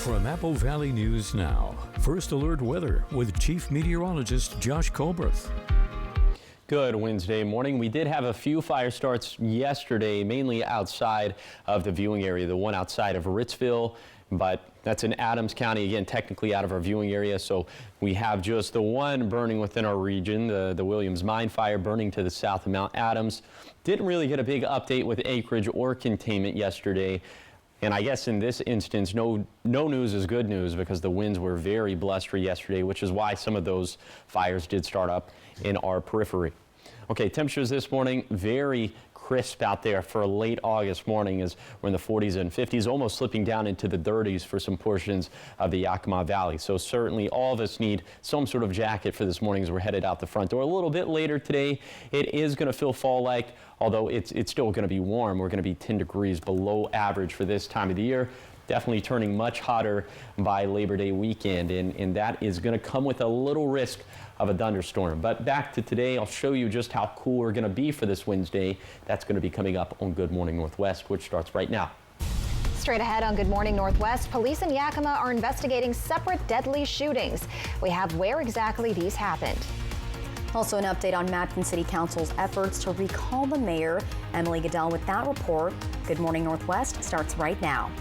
From Apple Valley News Now, First Alert Weather with Chief Meteorologist Josh Colberth. Good Wednesday morning. We did have a few fire starts yesterday, mainly outside of the viewing area, the one outside of Ritzville, but that's in Adams County, again, technically out of our viewing area. So we have just the one burning within our region, the Williams Mine fire burning to the south of Mount Adams. Didn't really get a big update with acreage or containment yesterday. And I guess in this instance, no news is good news because the winds were very blustery yesterday, which is why some of those fires did start up in our periphery. Okay, temperatures this morning, very crisp out there for a late August morning as we're in the 40s and 50s, almost slipping down into the 30s for some portions of the Yakima Valley. So certainly all of us need some sort of jacket for this morning as we're headed out the front door. A little bit later today, it is going to feel fall-like, although it's still going to be warm. We're going to be 10 degrees below average for this time of the year. Definitely turning much hotter by Labor Day weekend, and that is going to come with a little risk of a thunderstorm. But back to today, I'll show you just how cool we're going to be for this Wednesday. That's going to be coming up on Good Morning Northwest, which starts right now. Straight ahead on Good Morning Northwest, police in Yakima are investigating separate deadly shootings. We have where exactly these happened. Also an update on Madison City Council's efforts to recall the mayor. Emily Goodell with that report. Good Morning Northwest starts right now.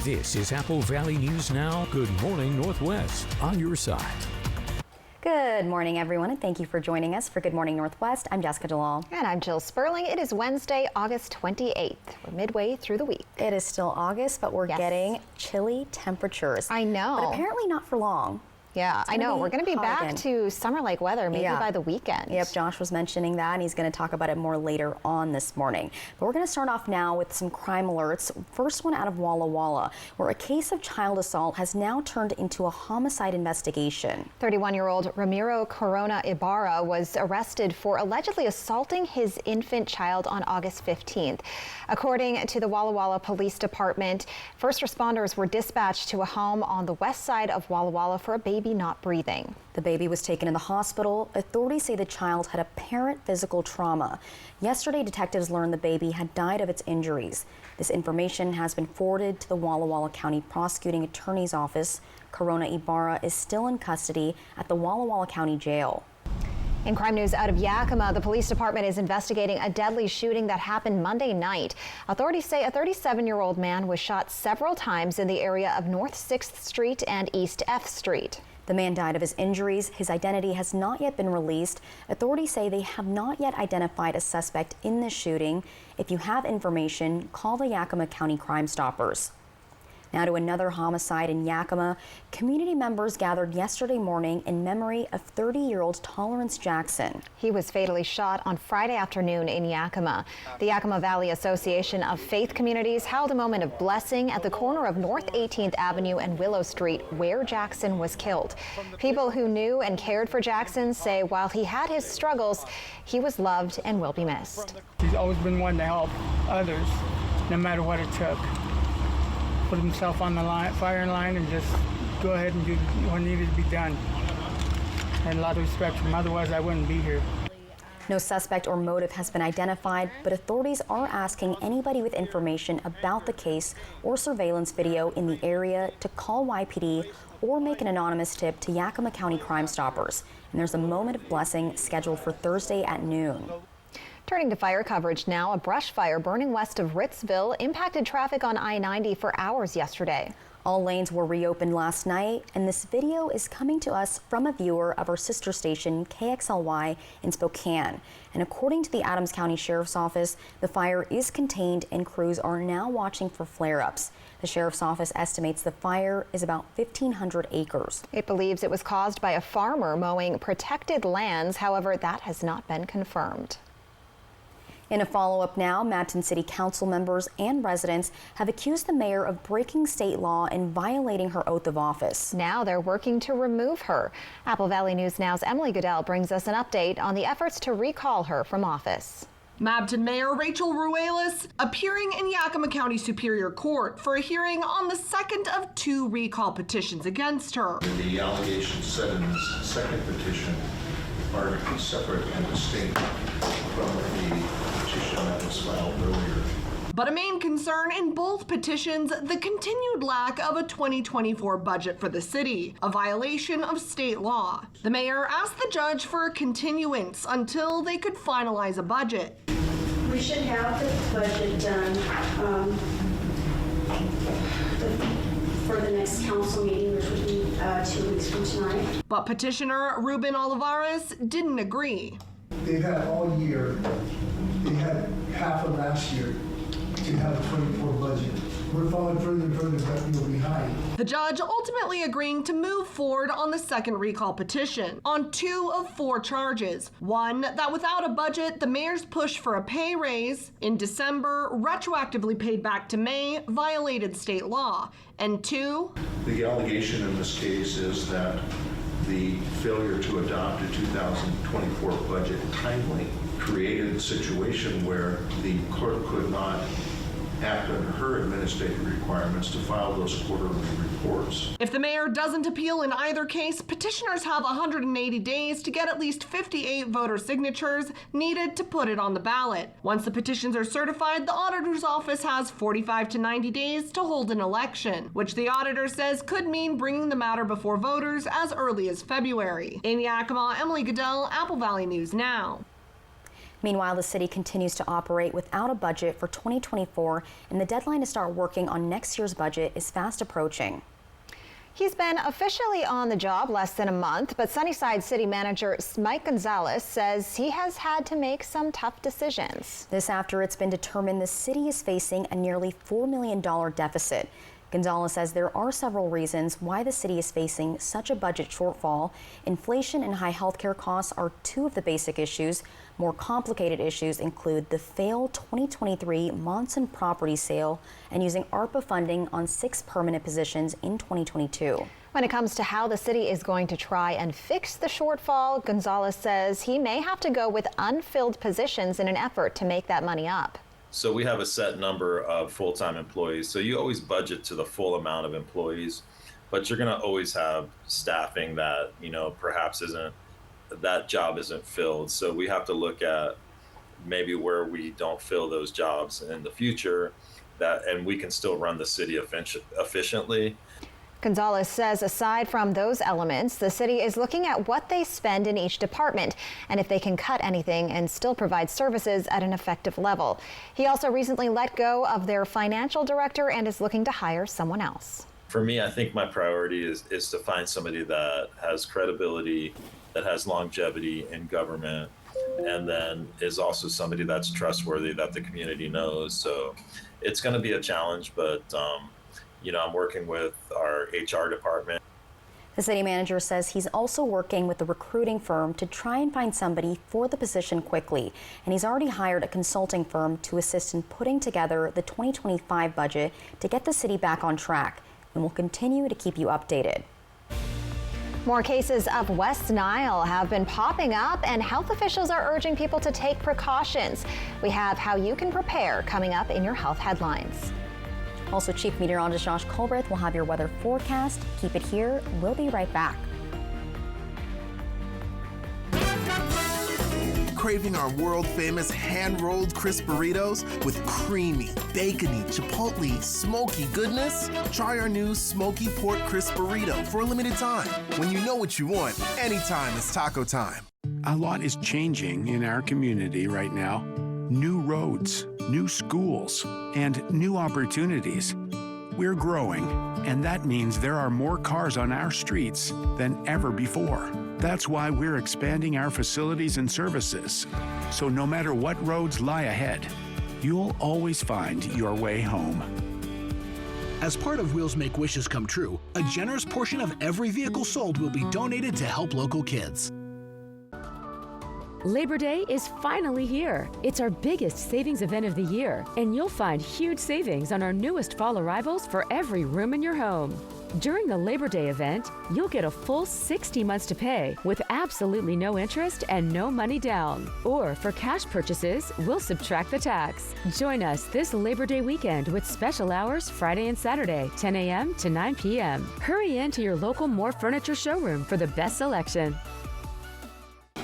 This is Apple Valley News Now. Good Morning Northwest on your side. Good morning, everyone, and thank you for joining us for Good Morning Northwest. I'm Jessica Jalal. And I'm Jill Sperling. It is Wednesday, August 28th. We're midway through the week. It is still August, but we're getting chilly temperatures. I know. But apparently not for long. Yeah, I know. We're going to be back again to summer-like weather maybe by the weekend. Yep, Josh was mentioning that, and he's going to talk about it more later on this morning. But we're going to start off now with some crime alerts. First one out of Walla Walla, where a case of child assault has now turned into a homicide investigation. 31-year-old Ramiro Corona Ibarra was arrested for allegedly assaulting his infant child on August 15th. According to the Walla Walla Police Department, first responders were dispatched to a home on the west side of Walla Walla for a baby not breathing. The baby was taken in the hospital. Authorities say the child had apparent physical trauma. Yesterday, detectives learned the baby had died of its injuries. This information has been forwarded to the Walla Walla County Prosecuting Attorney's Office. Corona Ibarra is still in custody at the Walla Walla County Jail. In crime news out of Yakima, the police department is investigating a deadly shooting that happened Monday night. Authorities say a 37-year-old man was shot several times in the area of North 6th Street and East F Street. The man died of his injuries. His identity has not yet been released. Authorities say they have not yet identified a suspect in this shooting. If you have information, call the Yakima County Crime Stoppers. Now to another homicide in Yakima. Community members gathered yesterday morning in memory of 30-year-old Tolerance Jackson. He was fatally shot on Friday afternoon in Yakima. The Yakima Valley Association of Faith Communities held a moment of blessing at the corner of North 18th Avenue and Willow Street, where Jackson was killed. People who knew and cared for Jackson say while he had his struggles, he was loved and will be missed. He's always been one to help others, no matter what it took. Put himself on the firing line and just go ahead and do what needed to be done. And a lot of respect from him, otherwise I wouldn't be here. No suspect or motive has been identified, but authorities are asking anybody with information about the case or surveillance video in the area to call YPD or make an anonymous tip to Yakima County Crime Stoppers. And there's a moment of blessing scheduled for Thursday at noon. Turning to fire coverage now, a brush fire burning west of Ritzville impacted traffic on I-90 for hours yesterday. All lanes were reopened last night, and this video is coming to us from a viewer of our sister station, KXLY, in Spokane. And according to the Adams County Sheriff's Office, the fire is contained and crews are now watching for flare-ups. The Sheriff's Office estimates the fire is about 1,500 acres. It believes it was caused by a farmer mowing protected lands. However, that has not been confirmed. In a follow-up now, Madison City Council members and residents have accused the mayor of breaking state law and violating her oath of office. Now they're working to remove her. Apple Valley News Now's Emily Goodell brings us an update on the efforts to recall her from office. Mabton Mayor Rachel Ruelas appearing in Yakima County Superior Court for a hearing on the second of 2 recall petitions against her. The allegations said in this second petition are to be separate and distinct from the petition that was filed earlier. But a main concern in both petitions, the continued lack of a 2024 budget for the city, a violation of state law. The mayor asked the judge for a continuance until they could finalize a budget. We should have the budget done for the next council meeting, which would be 2 weeks from tonight. But petitioner Ruben Olivares didn't agree. They've had all year, they had half of last year to have a 24 budget. We're falling further and further behind. The judge ultimately agreeing to move forward on the second recall petition on 2 of 4 charges. One, that without a budget, the mayor's push for a pay raise in December, retroactively paid back to May, violated state law. And 2, The allegation in this case is that the failure to adopt a 2024 budget timely created a situation where the clerk could not act under her administrative requirements to file those quarterly reports. if the mayor doesn't appeal in either case, petitioners have 180 days to get at least 58 voter signatures needed to put it on the ballot. Once the petitions are certified, the auditor's office has 45 to 90 days to hold an election, which the auditor says could mean bringing the matter before voters as early as February. In Yakima, Emily Goodell, Apple Valley News Now. Meanwhile, the city continues to operate without a budget for 2024, and the deadline to start working on next year's budget is fast approaching. He's been officially on the job less than a month, but Sunnyside City Manager Mike Gonzalez says he has had to make some tough decisions. This after it's been determined the city is facing a nearly $4 million deficit. Gonzalez says there are several reasons why the city is facing such a budget shortfall. Inflation and high healthcare costs are 2 of the basic issues. More complicated issues include the failed 2023 Monson property sale and using ARPA funding on 6 permanent positions in 2022. When it comes to how the city is going to try and fix the shortfall, Gonzalez says he may have to go with unfilled positions in an effort to make that money up. So we have a set number of full-time employees. So you always budget to the full amount of employees, but you're going to always have staffing that, perhaps that job isn't filled. So we have to look at maybe where we don't fill those jobs in the future, and we can still run the city efficiently. Gonzalez says aside from those elements, the city is looking at what they spend in each department and if they can cut anything and still provide services at an effective level. He also recently let go of their financial director and is looking to hire someone else. For me, I think my priority is to find somebody that has credibility, that has longevity in government, and then is also somebody that's trustworthy, that the community knows. So it's going to be a challenge, but I'm working with our HR department. The city manager says he's also working with the recruiting firm to try and find somebody for the position quickly. And he's already hired a consulting firm to assist in putting together the 2025 budget to get the city back on track. And we'll continue to keep you updated. More cases of West Nile have been popping up, and health officials are urging people to take precautions. We have how you can prepare coming up in your health headlines. Also, Chief Meteorologist Josh Colbreth will have your weather forecast. Keep it here. We'll be right back. Craving our world-famous hand-rolled crisp burritos with creamy, bacony, chipotle, smoky goodness? Try our new Smoky Pork Crisp Burrito for a limited time. When you know what you want, anytime is taco time. A lot is changing in our community right now. New roads, new schools, and new opportunities. We're growing, and that means there are more cars on our streets than ever before. That's why we're expanding our facilities and services. So no matter what roads lie ahead, you'll always find your way home. As part of Wheels Make Wishes Come True, a generous portion of every vehicle sold will be donated to help local kids. Labor Day is finally here. It's our biggest savings event of the year, and you'll find huge savings on our newest fall arrivals for every room in your home. During the Labor Day event, you'll get a full 60 months to pay with absolutely no interest and no money down. Or for cash purchases, we'll subtract the tax. Join us this Labor Day weekend with special hours Friday and Saturday, 10 a.m. to 9 p.m. Hurry in to your local More Furniture showroom for the best selection.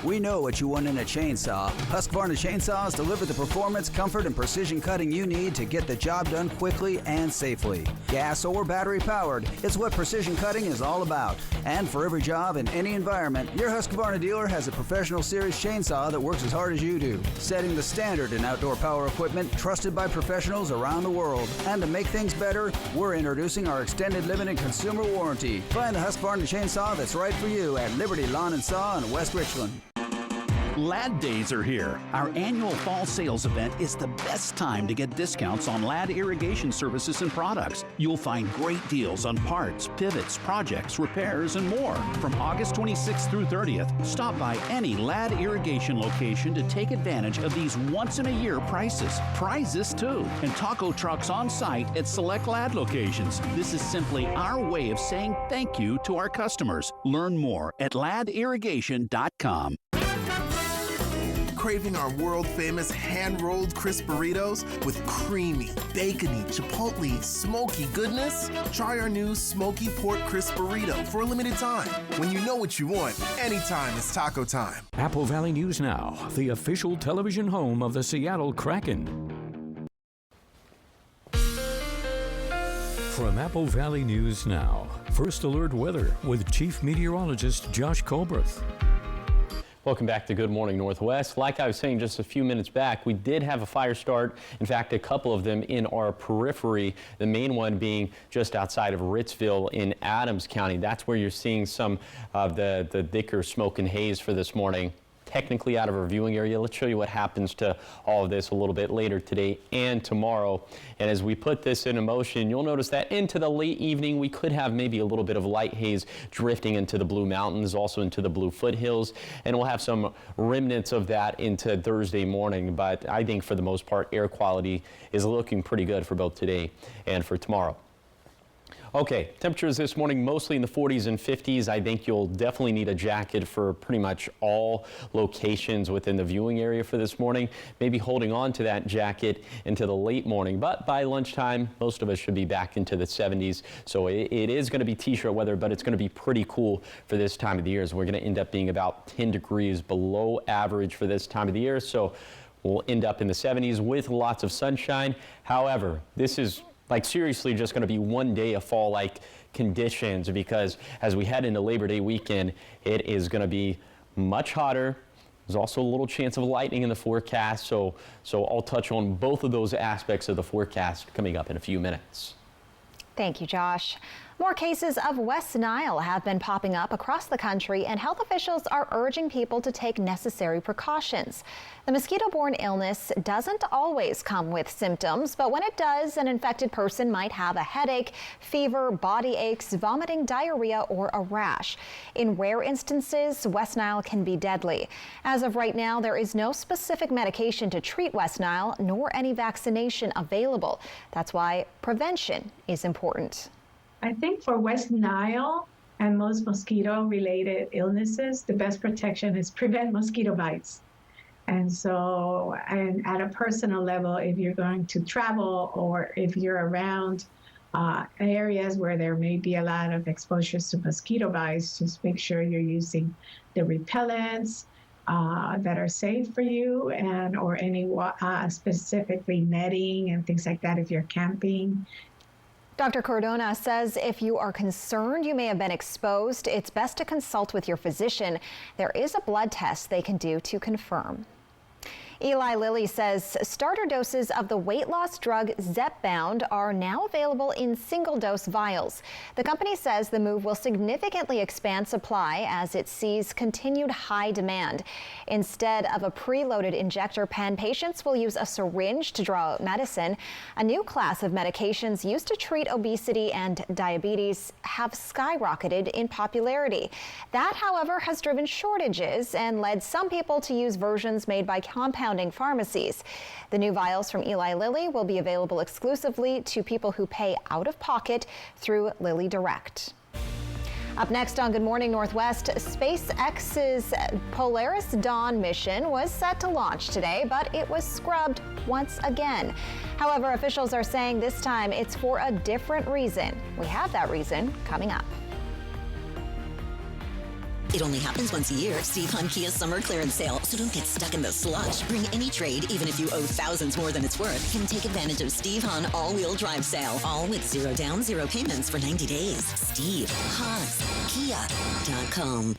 We know what you want in a chainsaw. Husqvarna chainsaws deliver the performance, comfort, and precision cutting you need to get the job done quickly and safely. Gas or battery powered, it's what precision cutting is all about. And for every job in any environment, your Husqvarna dealer has a professional series chainsaw that works as hard as you do, setting the standard in outdoor power equipment trusted by professionals around the world. And to make things better, we're introducing our extended limited consumer warranty. Find the Husqvarna chainsaw that's right for you at Liberty Lawn and Saw in West Richland. Lad Days are here. Our annual fall sales event is the best time to get discounts on Lad irrigation services and products. You'll find great deals on parts, pivots, projects, repairs, and more. From August 26th through 30th, stop by any Lad irrigation location to take advantage of these once-in-a-year prices. Prizes, too, and taco trucks on site at select Lad locations. This is simply our way of saying thank you to our customers. Learn more at ladirrigation.com. Craving our world-famous hand-rolled crisp burritos with creamy, bacony, chipotle, smoky goodness? Try our new smoky pork crisp burrito for a limited time. When you know what you want, anytime is taco time. Apple Valley News Now, the official television home of the Seattle Kraken. From Apple Valley News Now, First Alert Weather with Chief Meteorologist Josh Colbreth. Welcome back to Good Morning Northwest. Like I was saying just a few minutes back, we did have a fire start. In fact, a couple of them in our periphery, the main one being just outside of Ritzville in Adams County. That's where you're seeing some of the thicker smoke and haze for this morning. Technically out of our viewing area. Let's show you what happens to all of this a little bit later today and tomorrow. And as we put this into motion, you'll notice that into the late evening, we could have maybe a little bit of light haze drifting into the Blue Mountains, also into the Blue Foothills, and we'll have some remnants of that into Thursday morning. But I think for the most part, air quality is looking pretty good for both today and for tomorrow. Okay, temperatures this morning mostly in the 40s and 50s. I think you'll definitely need a jacket for pretty much all locations within the viewing area for this morning. Maybe holding on to that jacket into the late morning, but by lunchtime, most of us should be back into the 70s. So it is going to be t-shirt weather, but it's going to be pretty cool for this time of the year. As we're going to end up being about 10 degrees below average for this time of the year. So we'll end up in the 70s with lots of sunshine. However, this is like seriously just going to be one day of fall-like conditions, because as we head into Labor Day weekend, it is going to be much hotter. There's also a little chance of lightning in the forecast, so I'll touch on both of those aspects of the forecast coming up in a few minutes. Thank you, Josh. More cases of West Nile have been popping up across the country, and health officials are urging people to take necessary precautions. The mosquito-borne illness doesn't always come with symptoms, but when it does, an infected person might have a headache, fever, body aches, vomiting, diarrhea, or a rash. In rare instances, West Nile can be deadly. As of right now, there is no specific medication to treat West Nile, nor any vaccination available. That's why prevention is important. I think for West Nile and most mosquito-related illnesses, the best protection is prevent mosquito bites. And so, and at a personal level, if you're going to travel or if you're around areas where there may be a lot of exposures to mosquito bites, just make sure you're using the repellents that are safe for you, and or any specifically netting and things like that if you're camping. Dr. Cardona says if you are concerned you may have been exposed, it's best to consult with your physician. There is a blood test they can do to confirm. Eli Lilly says starter doses of the weight loss drug Zepbound are now available in single-dose vials. The company says the move will significantly expand supply as it sees continued high demand. Instead of a preloaded injector pen, patients will use a syringe to draw out medicine. A new class of medications used to treat obesity and diabetes have skyrocketed in popularity. That, however, has driven shortages and led some people to use versions made by compounding pharmacies. The new vials from Eli Lilly will be available exclusively to people who pay out of pocket through Lilly Direct. Up next on Good Morning Northwest, SpaceX's Polaris Dawn mission was set to launch today, but it was scrubbed once again. However, officials are saying this time it's for a different reason. We have that reason coming up. It only happens once a year. Steve Hunt Kia's summer clearance sale, so don't get stuck in the slush. Bring any trade, even if you owe thousands more than it's worth. Can take advantage of Steve Hunt all-wheel drive sale, all with 0 down, 0 payments for 90 days. Steve Hunt Kia.com.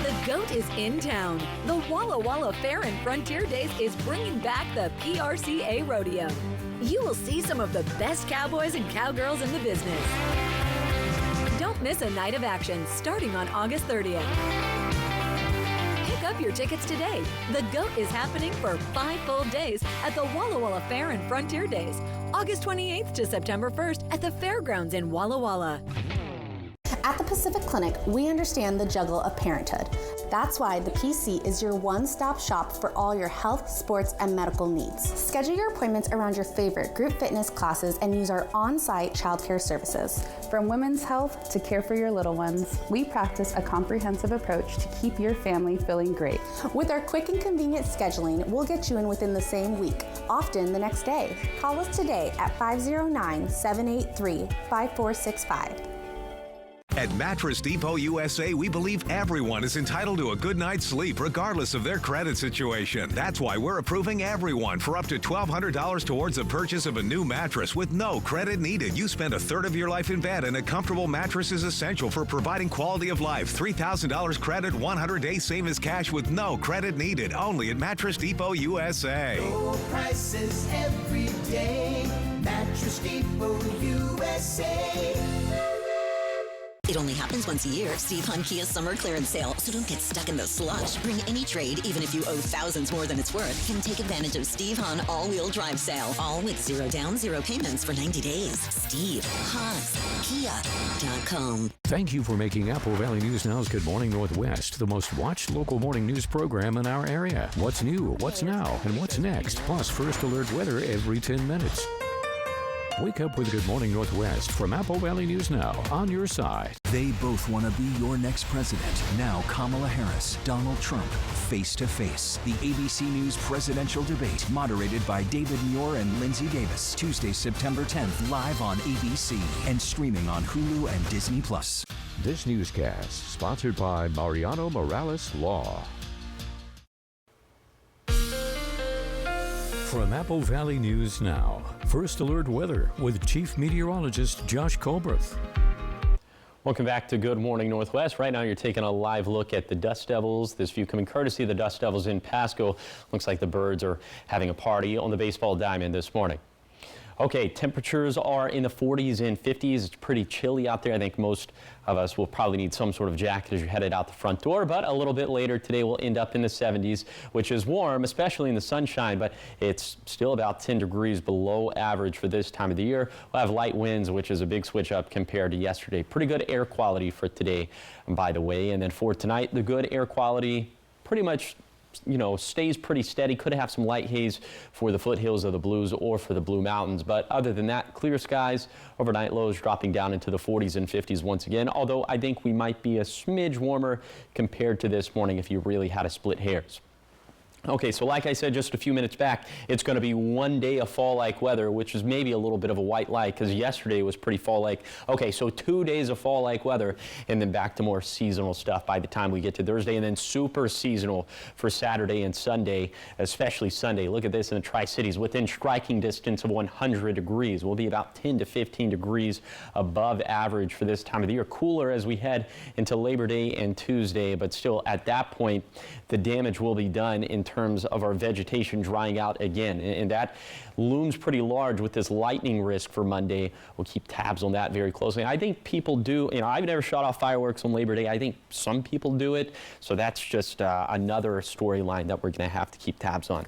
The GOAT is in town. The Walla Walla Fair and Frontier Days is bringing back the PRCA Rodeo. You will see some of the best cowboys and cowgirls in the business. Don't miss a night of action starting on August 30th. Pick up your tickets today. The GOAT is happening for 5 full days at the Walla Walla Fair and Frontier Days, August 28th to September 1st at the fairgrounds in Walla Walla. At the Pacific Clinic, we understand the juggle of parenthood. That's why the PC is your one-stop shop for all your health, sports, and medical needs. Schedule your appointments around your favorite group fitness classes and use our on-site childcare services. From women's health to care for your little ones, we practice a comprehensive approach to keep your family feeling great. With our quick and convenient scheduling, we'll get you in within the same week, often the next day. Call us today at 509-783-5465. At Mattress Depot USA, we believe everyone is entitled to a good night's sleep regardless of their credit situation. That's why we're approving everyone for up to $1,200 towards the purchase of a new mattress with no credit needed. You spend a third of your life in bed, and a comfortable mattress is essential for providing quality of life. $3,000 credit, 100-day savings cash with no credit needed. Only at Mattress Depot USA. Low prices every day. Mattress Depot USA. It only happens once a year. Steve Hunt Kia's summer clearance sale, so don't get stuck in the slush. Bring any trade, even if you owe thousands more than it's worth. Can take advantage of Steve Hunt all-wheel drive sale, all with 0 down, 0 payments for 90 days. Steve Hunt Kia.com. Thank you for making Apple Valley News Now's Good Morning Northwest the most watched local morning news program in our area. What's new, what's now, and what's next, plus first alert weather every 10 minutes. Wake up with Good Morning Northwest from Apple Valley News Now, on your side. They both want to be your next president. Now Kamala Harris, Donald Trump, face to face. The ABC News presidential debate, moderated by David Muir and Lindsay Davis. Tuesday, September 10th, live on ABC and streaming on Hulu and Disney+. This newscast sponsored by Mariano Morales Law. From Apple Valley News Now, First Alert Weather with Chief Meteorologist Josh Colbreth. Welcome back to Good Morning Northwest. Right now you're taking a live look at the Dust Devils. This view coming courtesy of the Dust Devils in Pasco. Looks like the Birds are having a party on the baseball diamond this morning. Okay, temperatures are in the 40s and 50s. It's pretty chilly out there. I think most of us will probably need some sort of jacket as you're headed out the front door, but a little bit later today we'll end up in the 70s, which is warm, especially in the sunshine, but it's still about 10 degrees below average for this time of the year. We'll have light winds, which is a big switch up compared to yesterday. Pretty good air quality for today, by the way. And then for tonight, the good air quality pretty much stays pretty steady. Could have some light haze for the foothills of the Blues or for the Blue Mountains. But other than that, clear skies, overnight lows dropping down into the 40s and 50s once again. Although I think we might be a smidge warmer compared to this morning if you really had to split hairs. Okay, so like I said just a few minutes back, it's going to be one day of fall-like weather, which is maybe a little bit of a white lie because yesterday was pretty fall-like. Okay, so 2 days of fall-like weather and then back to more seasonal stuff by the time we get to Thursday, and then super seasonal for Saturday and Sunday, especially Sunday. Look at this in the Tri-Cities, within striking distance of 100 degrees. We'll be about 10 to 15 degrees above average for this time of the year. Cooler as we head into Labor Day and Tuesday, but still at that point, the damage will be done in terms of our vegetation drying out again, and that looms pretty large with this lightning risk for Monday. We'll keep tabs on that very closely. I think people do, I've never shot off fireworks on Labor Day. I think some people do it, so that's just another storyline that we're going to have to keep tabs on.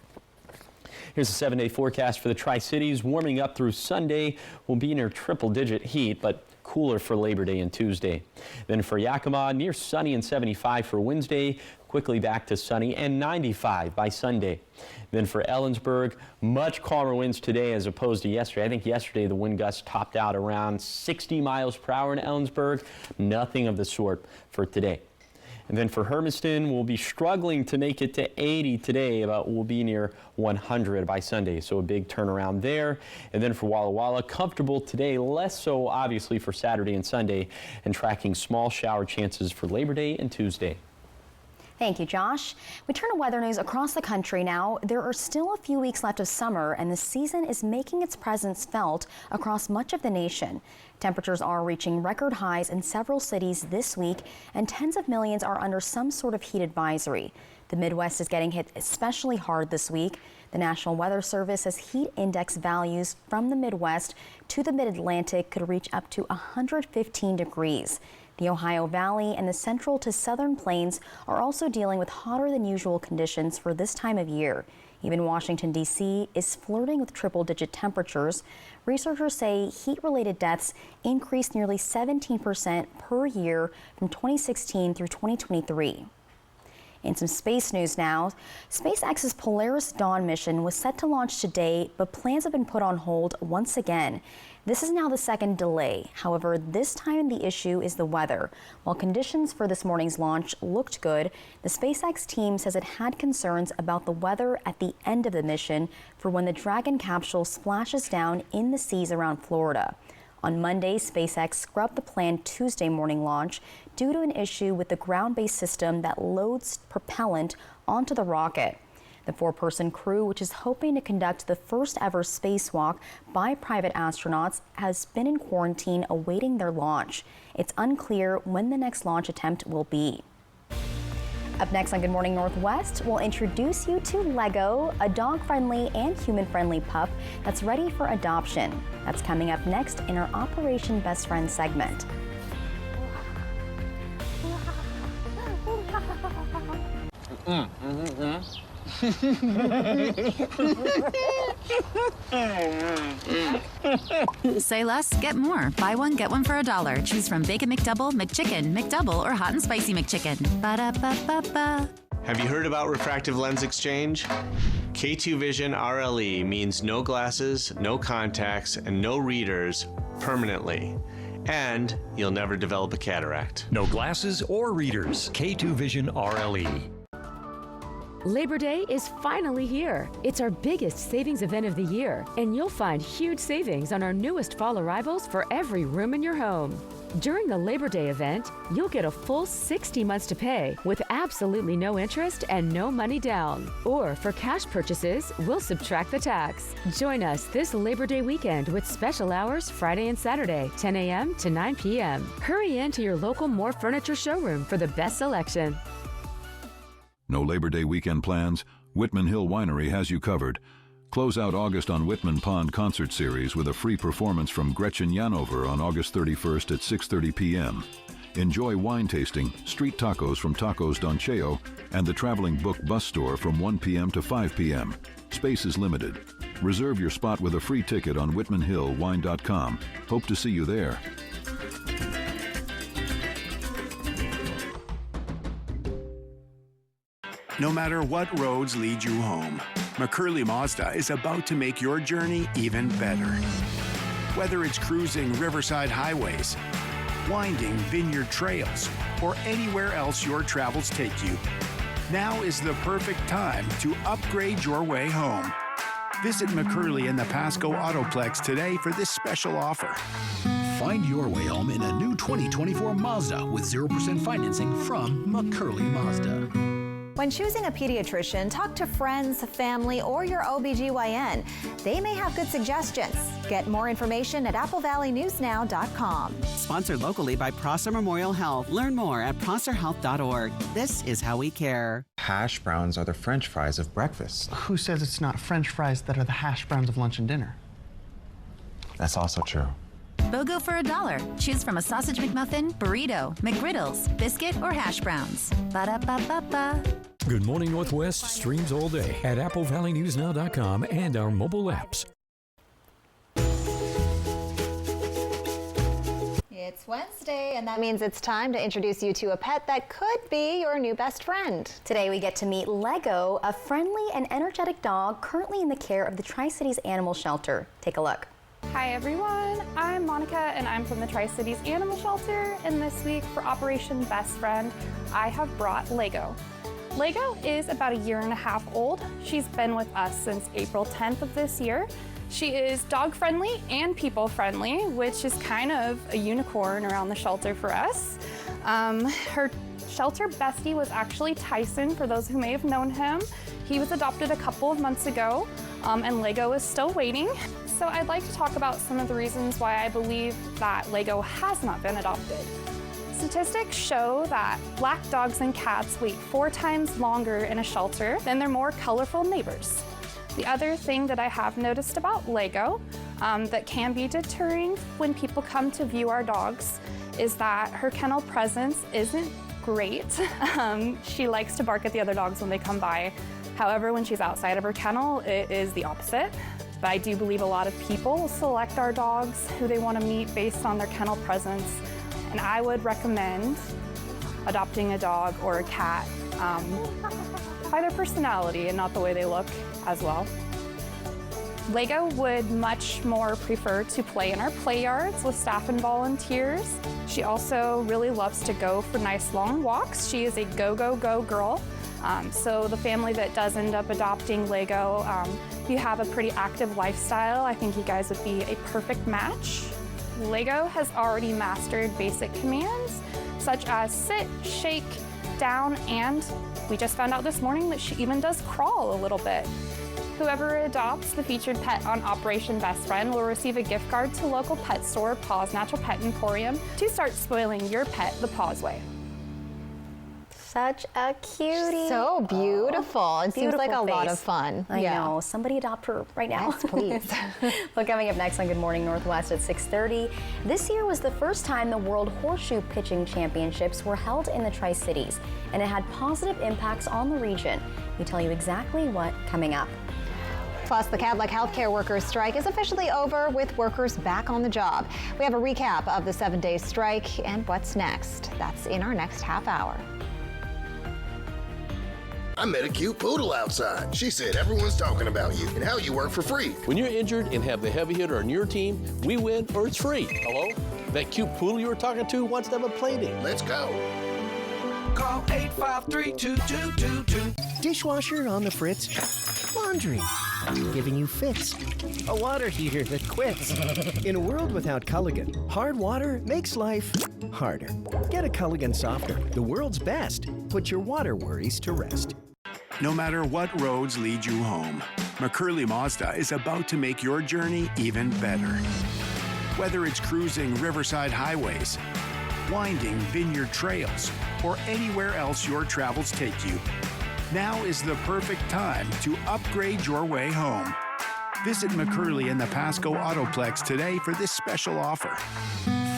Here's a 7-day forecast for the Tri-Cities. Warming up through Sunday. We'll be near triple-digit heat, but cooler for Labor Day and Tuesday. Then for Yakima, near sunny and 75 for Wednesday. Quickly back to sunny and 95 by Sunday. Then for Ellensburg, much calmer winds today as opposed to yesterday. I think yesterday the wind gusts topped out around 60 miles per hour in Ellensburg. Nothing of the sort for today. And then for Hermiston, we'll be struggling to make it to 80 today, but we'll be near 100 by Sunday. So a big turnaround there. And then for Walla Walla, comfortable today, less so obviously for Saturday and Sunday, and tracking small shower chances for Labor Day and Tuesday. Thank you, Josh. We turn to weather news across the country now. There are still a few weeks left of summer, and the season is making its presence felt across much of the nation. Temperatures are reaching record highs in several cities this week, and tens of millions are under some sort of heat advisory. The Midwest is getting hit especially hard this week. The National Weather Service says heat index values from the Midwest to the Mid-Atlantic could reach up to 115 degrees. The Ohio Valley and the central to southern plains are also dealing with hotter than usual conditions for this time of year. Even Washington, D.C. is flirting with triple-digit temperatures. Researchers say heat-related deaths increased nearly 17% per year from 2016 through 2023. In some space news now, SpaceX's Polaris Dawn mission was set to launch today, but plans have been put on hold once again. This is now the second delay. However, this time the issue is the weather. While conditions for this morning's launch looked good, the SpaceX team says it had concerns about the weather at the end of the mission for when the Dragon capsule splashes down in the seas around Florida. On Monday, SpaceX scrubbed the planned Tuesday morning launch due to an issue with the ground-based system that loads propellant onto the rocket. The four-person crew, which is hoping to conduct the first ever spacewalk by private astronauts, has been in quarantine awaiting their launch. It's unclear when the next launch attempt will be. Up next on Good Morning Northwest, we'll introduce you to Lego, a dog-friendly and human-friendly pup that's ready for adoption. That's coming up next in our Operation Best Friend segment. Say less, get more. Buy one, get one for $1. Choose from Bacon McDouble, McChicken, McDouble, or Hot and Spicy McChicken. Ba-da-ba-ba-ba. Have you heard about refractive lens exchange? K2 Vision RLE means no glasses, no contacts, and no readers permanently. And you'll never develop a cataract. No glasses or readers. K2 Vision RLE. Labor Day is finally here. It's our biggest savings event of the year, and you'll find huge savings on our newest fall arrivals for every room in your home. During the Labor Day event, you'll get a full 60 months to pay with absolutely no interest and no money down. Or for cash purchases, we'll subtract the tax. Join us this Labor Day weekend with special hours Friday and Saturday, 10 a.m. to 9 p.m. Hurry in to your local More Furniture showroom for the best selection. No Labor Day weekend plans? Whitman Hill Winery has you covered. Close out August on Whitman Pond Concert Series with a free performance from Gretchen Janover on August 31st at 6:30 p.m. Enjoy wine tasting, street tacos from Tacos Don Cheo, and the traveling book bus store from 1 p.m. to 5 p.m. Space is limited. Reserve your spot with a free ticket on WhitmanHillWine.com. Hope to see you there. No matter what roads lead you home, McCurley Mazda is about to make your journey even better. Whether it's cruising riverside highways, winding vineyard trails, or anywhere else your travels take you, now is the perfect time to upgrade your way home. Visit McCurley in the Pasco Autoplex today for this special offer. Find your way home in a new 2024 Mazda with 0% financing from McCurley Mazda. When choosing a pediatrician, talk to friends, family, or your OBGYN. They may have good suggestions. Get more information at AppleValleyNewsNow.com. Sponsored locally by Prosser Memorial Health. Learn more at prosserhealth.org. This is how we care. Hash browns are the French fries of breakfast. Who says it's not French fries that are the hash browns of lunch and dinner? That's also true. BOGO for $1. Choose from a sausage McMuffin, burrito, McGriddles, biscuit, or hash browns. Ba-da-ba-ba-ba. Good Morning Northwest streams all day at AppleValleyNewsNow.com and our mobile apps. It's Wednesday, and that means it's time to introduce you to a pet that could be your new best friend. Today we get to meet Lego, a friendly and energetic dog currently in the care of the Tri-Cities Animal Shelter. Take a look. Hi everyone, I'm Monica and I'm from the Tri-Cities Animal Shelter, and this week for Operation Best Friend, I have brought Lego. Lego is about 1.5 years old. She's been with us since April 10th of this year. She is dog friendly and people friendly, which is kind of a unicorn around the shelter for us. Her shelter bestie was actually Tyson, for those who may have known him. He was adopted a couple of months ago, and Lego is still waiting. So I'd like to talk about some of the reasons why I believe that Lego has not been adopted. Statistics show that black dogs and cats wait 4 times longer in a shelter than their more colorful neighbors. The other thing that I have noticed about Lego that can be deterring when people come to view our dogs is that her kennel presence isn't great. She likes to bark at the other dogs when they come by. However, when she's outside of her kennel, it is the opposite. But I do believe a lot of people select our dogs who they want to meet based on their kennel presence. And I would recommend adopting a dog or a cat by their personality and not the way they look as well. Lego would much more prefer to play in our play yards with staff and volunteers. She also really loves to go for nice long walks. She is a go, go, go girl. So the family that does end up adopting Lego, if you have a pretty active lifestyle, I think you guys would be a perfect match. Lego has already mastered basic commands such as sit, shake, down, and we just found out this morning that she even does crawl a little bit. Whoever adopts the featured pet on Operation Best Friend will receive a gift card to local pet store Paws Natural Pet Emporium to start spoiling your pet the Paws way. Such a cutie. So beautiful. It seems like a lot of fun. I know. Somebody adopt her right now. Yes, please. Well, coming up next on Good Morning Northwest at 6:30, this year was the first time the World Horseshoe Pitching Championships were held in the Tri-Cities, and it had positive impacts on the region. We tell you exactly what coming up. Plus, the Cadillac healthcare workers strike is officially over, with workers back on the job. We have a recap of the 7-day strike and what's next. That's in our next half hour. I met a cute poodle outside. She said everyone's talking about you and how you work for free. When you're injured and have the heavy hitter on your team, we win or it's free. Hello? That cute poodle you were talking to wants to have a play date. Let's go. Call 853-2222. Dishwasher on the fritz. Laundry giving you fits. A water heater that quits. In a world without Culligan, hard water makes life harder. Get a Culligan softener, the world's best. Put your water worries to rest. No matter what roads lead you home, McCurley Mazda is about to make your journey even better. Whether it's cruising riverside highways, winding vineyard trails, or anywhere else your travels take you, now is the perfect time to upgrade your way home. Visit McCurley in the Pasco Autoplex today for this special offer.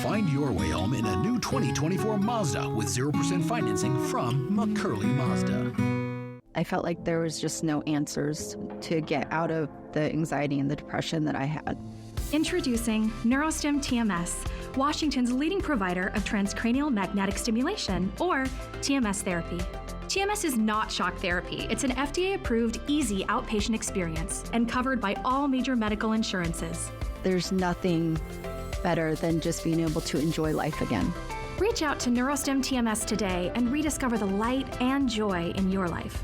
Find your way home in a new 2024 Mazda with 0% financing from McCurley Mazda. I felt like there was just no answers to get out of the anxiety and the depression that I had. Introducing NeuroStim TMS, Washington's leading provider of transcranial magnetic stimulation, or TMS therapy. TMS is not shock therapy. It's an FDA-approved, easy outpatient experience and covered by all major medical insurances. There's nothing better than just being able to enjoy life again. Reach out to NeuroStim TMS today and rediscover the light and joy in your life.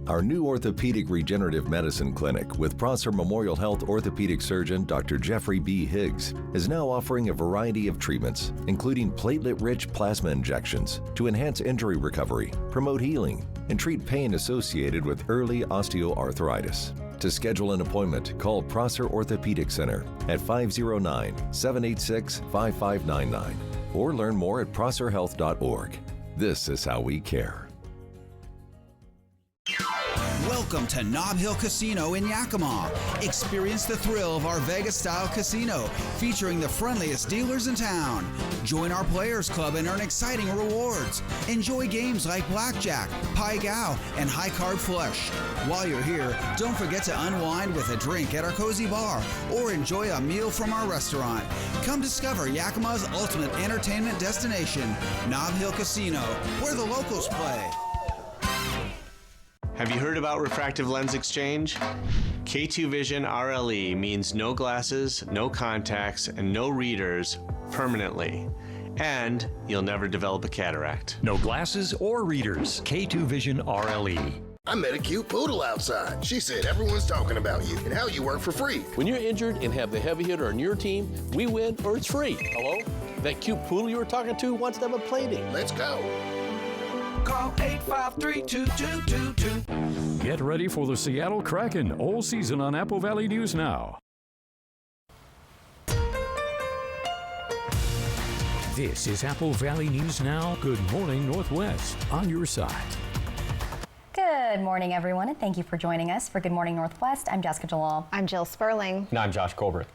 Our new orthopedic regenerative medicine clinic with Prosser Memorial Health orthopedic surgeon Dr. Jeffrey B. Higgs is now offering a variety of treatments, including platelet-rich plasma injections to enhance injury recovery, promote healing, and treat pain associated with early osteoarthritis. To schedule an appointment, call Prosser Orthopedic Center at 509-786-5599 or learn more at prosserhealth.org. This is how we care. Welcome to Nob Hill Casino in Yakima. Experience the thrill of our Vegas-style casino featuring the friendliest dealers in town. Join our Players Club and earn exciting rewards. Enjoy games like Blackjack, Pai Gow, and High Card Flush. While you're here, don't forget to unwind with a drink at our cozy bar or enjoy a meal from our restaurant. Come discover Yakima's ultimate entertainment destination, Nob Hill Casino, where the locals play. Have you heard about refractive lens exchange? K2 Vision RLE means no glasses, no contacts, and no readers permanently. And you'll never develop a cataract. No glasses or readers. K2 Vision RLE. I met a cute poodle outside. She said everyone's talking about you and how you work for free. When you're injured and have the heavy hitter on your team, we win or it's free. Hello? That cute poodle you were talking to wants to have a play date. Let's go. Call 853-2222. Get ready for the Seattle Kraken all season on Apple Valley News Now. This is Apple Valley News Now. Good morning, Northwest. On your side. Good morning, everyone, and thank you for joining us for Good Morning Northwest. I'm Jessica Jalal. I'm Jill Sperling. And I'm Josh Colbert.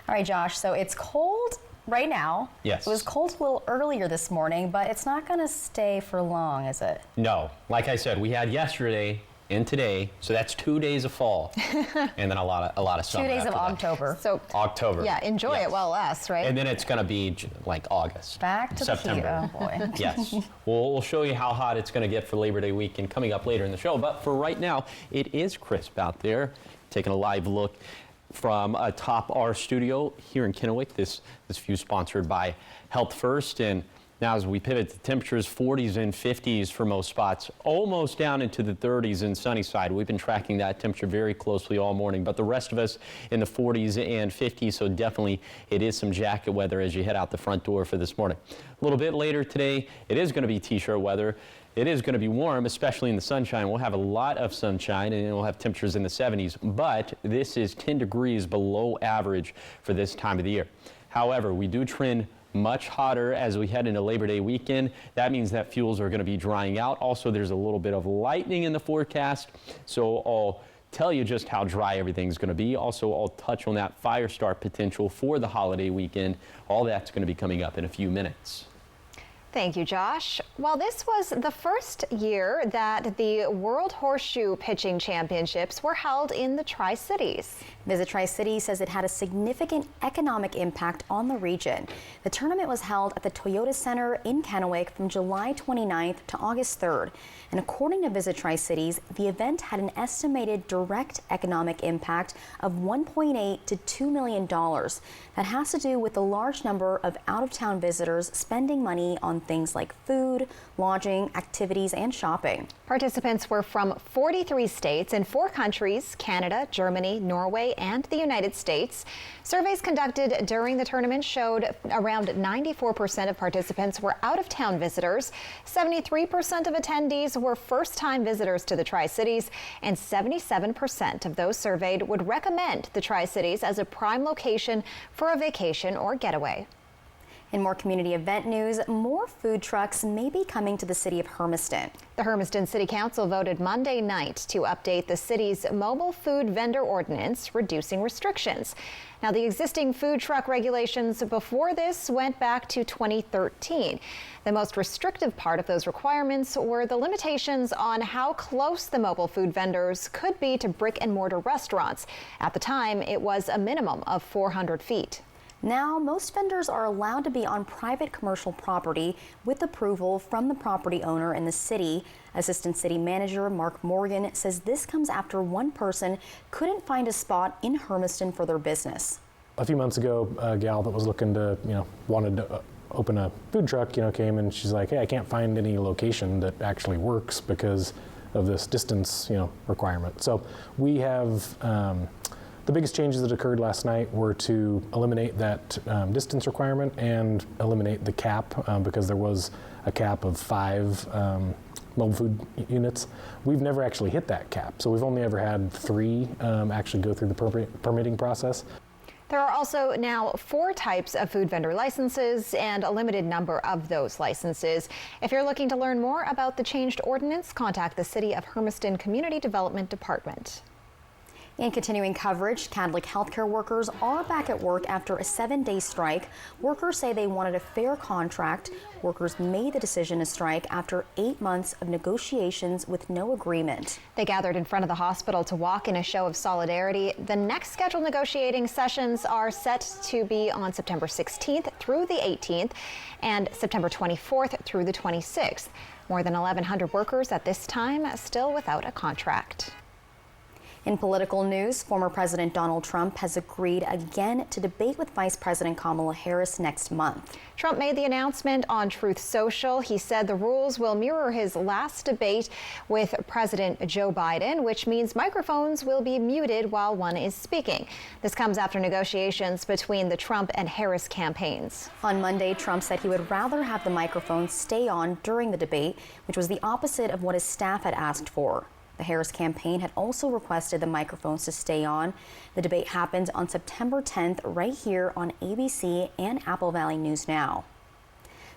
All right, Josh, so it's cold right now. Yes. It was cold a little earlier this morning, but it's not going to stay for long, is it? No. Like I said, we had yesterday and today, so that's 2 days of fall, and then a lot of summer. 2 days of that. October. So October. Yeah, enjoy it while it lasts, right? And then it's going to be like August. Back to September. the heat. Oh boy. Yes. We'll show you how hot it's going to get for Labor Day weekend coming up later in the show. But for right now, it is crisp out there. Taking a live look from atop our studio here in Kennewick. This view sponsored by Health First. And now as we pivot to temperatures, 40s and 50s for most spots, almost down into the 30s in Sunnyside. We've been tracking that temperature very closely all morning, but the rest of us in the 40s and 50s, so definitely it is some jacket weather as you head out the front door for this morning. A little bit later today, it is going to be t-shirt weather. It is going to be warm, especially in the sunshine. We'll have a lot of sunshine, and we'll have temperatures in the 70s, but this is 10 degrees below average for this time of the year. However, we do trend much hotter as we head into Labor Day weekend. That means that fuels are going to be drying out. Also, there's a little bit of lightning in the forecast, so I'll tell you just how dry everything's going to be. Also, I'll touch on that fire start potential for the holiday weekend. All that's going to be coming up in a few minutes. Thank you, Josh. Well, this was the first year that the World Horseshoe Pitching Championships were held in the Tri-Cities. Visit Tri-Cities says it had a significant economic impact on the region. The tournament was held at the Toyota Center in Kennewick from July 29th to August 3rd. And according to Visit Tri-Cities, the event had an estimated direct economic impact of $1.8 to $2 million. That has to do with the large number of out-of-town visitors spending money on things like food, lodging, activities, and shopping. Participants were from 43 states and 4 countries: Canada, Germany, Norway, and the United States. Surveys conducted during the tournament showed around 94% of participants were out-of-town visitors. 73% of attendees were first-time visitors to the Tri-Cities, and 77% of those surveyed would recommend the Tri-Cities as a prime location for a vacation or getaway. In more community event news, more food trucks may be coming to the city of Hermiston. The Hermiston City Council voted Monday night to update the city's mobile food vendor ordinance, reducing restrictions. Now, the existing food truck regulations before this went back to 2013. The most restrictive part of those requirements were the limitations on how close the mobile food vendors could be to brick and mortar restaurants. At the time, it was a minimum of 400 feet. Now, most vendors are allowed to be on private commercial property with approval from the property owner in the city. Assistant City Manager Mark Morgan says this comes after one person couldn't find a spot in Hermiston for their business. A few months ago, a gal that was looking to, wanted to open a food truck, came and she's like, hey, I can't find any location that actually works because of this distance, requirement. So we have the biggest changes that occurred last night were to eliminate that distance requirement and eliminate the cap because there was a cap of 5 mobile food units. We've never actually hit that cap, so we've only ever had 3 actually go through the permitting process. There are also now 4 types of food vendor licenses and a limited number of those licenses. If you're looking to learn more about the changed ordinance, contact the City of Hermiston Community Development Department. In continuing coverage, Catholic healthcare workers are back at work after a 7-day strike. Workers say they wanted a fair contract. Workers made the decision to strike after 8 months of negotiations with no agreement. They gathered in front of the hospital to walk in a show of solidarity. The next scheduled negotiating sessions are set to be on September 16th through the 18th and September 24th through the 26th. More than 1,100 workers at this time still without a contract. In political news, former President Donald Trump has agreed again to debate with Vice President Kamala Harris next month. Trump made the announcement on Truth Social. He said the rules will mirror his last debate with President Joe Biden, which means microphones will be muted while one is speaking. This comes after negotiations between the Trump and Harris campaigns. On Monday, Trump said he would rather have the microphone stay on during the debate, which was the opposite of what his staff had asked for. The Harris campaign had also requested the microphones to stay on. The debate happens on September 10th right here on ABC and Apple Valley News Now.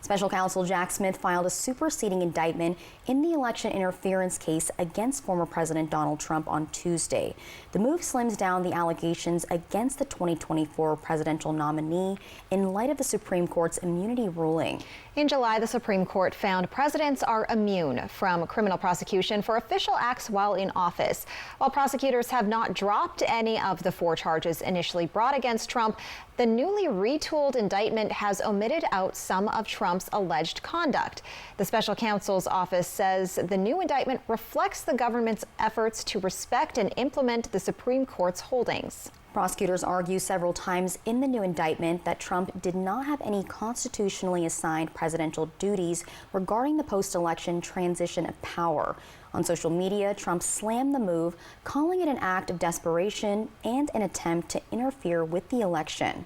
Special counsel Jack Smith filed a superseding indictment in the election interference case against former President Donald Trump on Tuesday. The move slims down the allegations against the 2024 presidential nominee in light of the Supreme Court's immunity ruling. In July, the Supreme Court found presidents are immune from criminal prosecution for official acts while in office. While prosecutors have not dropped any of the 4 charges initially brought against Trump, the newly retooled indictment has omitted out some of Trump's alleged conduct. The special counsel's office says the new indictment reflects the government's efforts to respect and implement the Supreme Court's holdings. Prosecutors argue several times in the new indictment that Trump did not have any constitutionally assigned presidential duties regarding the post-election transition of power. On social media, Trump slammed the move, calling it an act of desperation and an attempt to interfere with the election.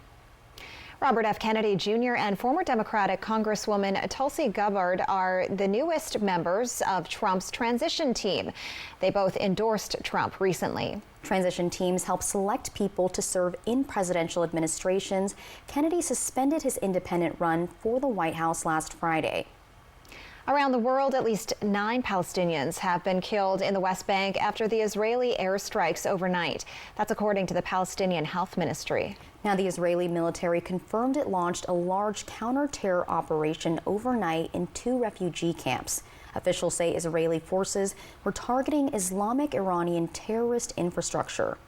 Robert F. Kennedy Jr. and former Democratic Congresswoman Tulsi Gabbard are the newest members of Trump's transition team. They both endorsed Trump recently. Transition teams help select people to serve in presidential administrations. Kennedy suspended his independent run for the White House last Friday. Around the world, at least 9 Palestinians have been killed in the West Bank after the Israeli airstrikes overnight. That's according to the Palestinian Health Ministry. Now, the Israeli military confirmed it launched a large counter-terror operation overnight in 2 refugee camps. Officials say Israeli forces were targeting Islamic Iranian terrorist infrastructure.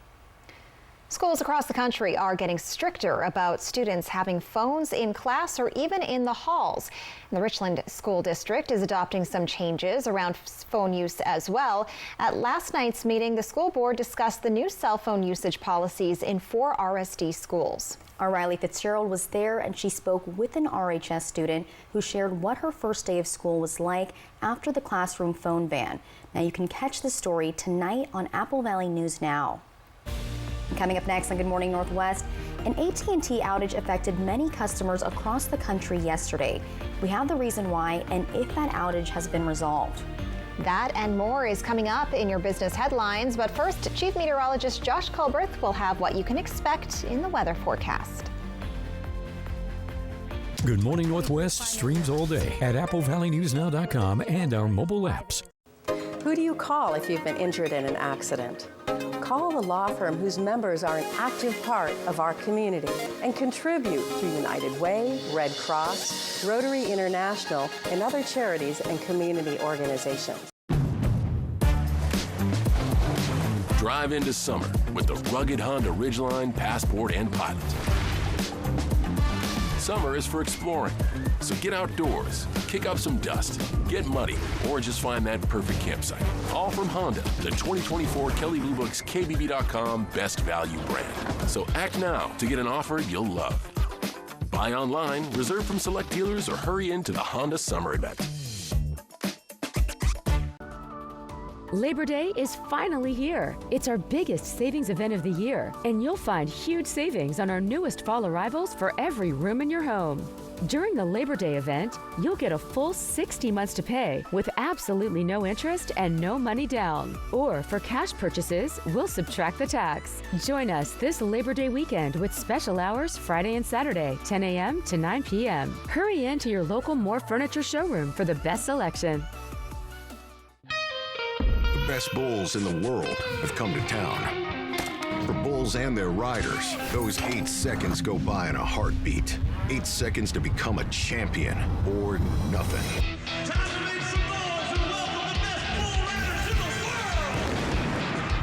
Schools across the country are getting stricter about students having phones in class or even in the halls. And the Richland School District is adopting some changes around phone use as well. At last night's meeting, the school board discussed the new cell phone usage policies in 4 RSD schools. Our Riley Fitzgerald was there, and she spoke with an RHS student who shared what her first day of school was like after the classroom phone ban. Now, you can catch the story tonight on Apple Valley News Now. Coming up next on Good Morning Northwest, an AT&T outage affected many customers across the country yesterday. We have the reason why and if that outage has been resolved. That and more is coming up in your business headlines. But first, Chief Meteorologist Josh Culberth will have what you can expect in the weather forecast. Good Morning Northwest streams all day at AppleValleyNewsNow.com and our mobile apps. Who do you call if you've been injured in an accident? Call the law firm whose members are an active part of our community and contribute through United Way, Red Cross, Rotary International, and other charities and community organizations. Drive into summer with the rugged Honda Ridgeline, Passport, and Pilot. Summer is for exploring, so get outdoors, kick up some dust, get muddy, or just find that perfect campsite. All from Honda, the 2024 Kelley Blue Book's KBB.com Best Value brand. So act now to get an offer you'll love. Buy online, reserve from select dealers, or hurry into the Honda Summer Event. Labor Day is finally here. It's our biggest savings event of the year, and you'll find huge savings on our newest fall arrivals for every room in your home. During the Labor Day event, you'll get a full 60 months to pay with absolutely no interest and no money down. Or for cash purchases, we'll subtract the tax. Join us this Labor Day weekend with special hours Friday and Saturday, 10 a.m. to 9 p.m. Hurry in to your local More Furniture showroom for the best selection. The best bulls in the world have come to town. For bulls and their riders, those 8 seconds go by in a heartbeat. 8 seconds to become a champion, or nothing.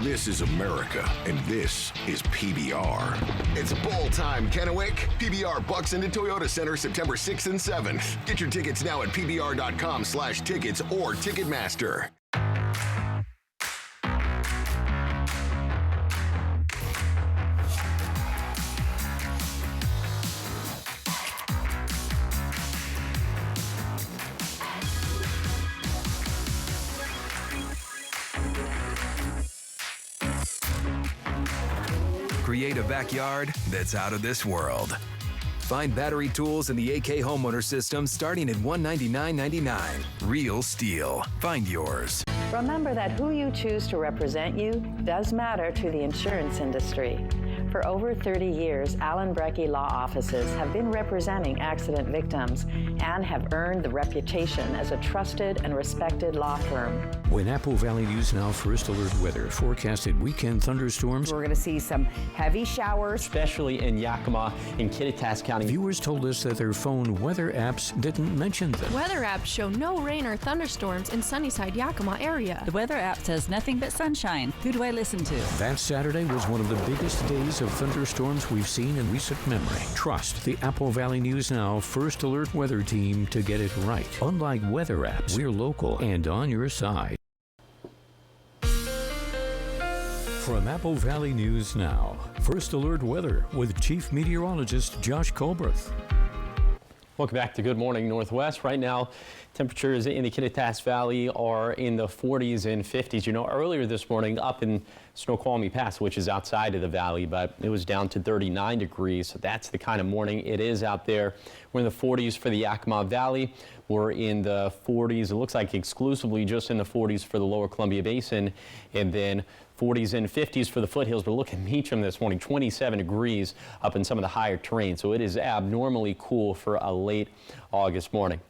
This is America, and this is PBR. It's bull time, Kennewick. PBR bucks into Toyota Center September 6th and 7th. Get your tickets now at pbr.com/tickets or Ticketmaster. create a backyard that's out of this world. Find battery tools in the AK homeowner system starting at $199.99. Real STIHL. Find yours. Remember that who you choose to represent you does matter to the insurance industry. For over 30 years, Allen Brecky Law Offices have been representing accident victims and have earned the reputation as a trusted and respected law firm. When Apple Valley News Now First Alert weather forecasted weekend thunderstorms. We're going to see some heavy showers, especially in Yakima and Kittitas County. Viewers told us that their phone weather apps didn't mention them. Weather apps show no rain or thunderstorms in Sunnyside, Yakima area. The weather app says nothing but sunshine. Who do I listen to? That Saturday was one of the biggest days of thunderstorms we've seen in recent memory. Trust the Apple Valley News Now First Alert weather team to get it right. Unlike weather apps, we're local and on your side. From Apple Valley News Now, First Alert Weather with Chief Meteorologist Josh Colbreth. Welcome back to Good Morning Northwest. Right now, temperatures in the Kittitas Valley are in the 40s and 50s. You know, earlier this morning up in Snoqualmie Pass, which is outside of the valley, but it was down to 39 degrees. So that's the kind of morning it is out there. We're in the 40s for the Yakima Valley. We're in the 40s. It looks like exclusively just in the 40s for the lower Columbia Basin, and then 40s and 50s for the foothills. But look at Meacham this morning, 27 degrees up in some of the higher terrain. So it is abnormally cool for a late August morning.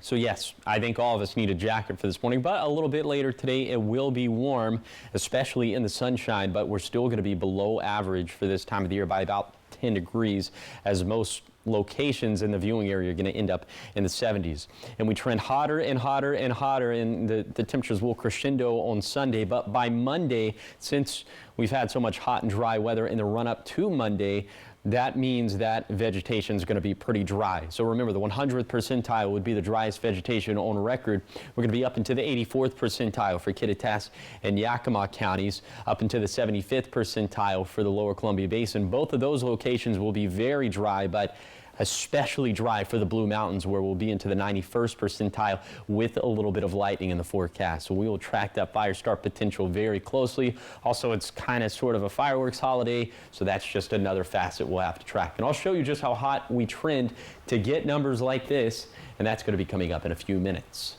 So yes, I think all of us need a jacket for this morning, but a little bit later today it will be warm, especially in the sunshine, but we're still going to be below average for this time of the year by about 10 degrees, as most locations in the viewing area are going to end up in the 70s. And we trend hotter and hotter and hotter, and the temperatures will crescendo on Sunday. But by Monday, since we've had so much hot and dry weather in the run-up to Monday, that means that vegetation is going to be pretty dry. So remember, the 100th percentile would be the driest vegetation on record. We're going to be up into the 84th percentile for Kittitas and Yakima counties, up into the 75th percentile for the lower Columbia Basin. Both of those locations will be very dry, but especially dry for the Blue Mountains, where we'll be into the 91st percentile with a little bit of lightning in the forecast. So we will track that fire start potential very closely. Also, it's kind of sort of a fireworks holiday, so that's just another facet we'll have to track. And I'll show you just how hot we trend to get numbers like this, and that's going to be coming up in a few minutes.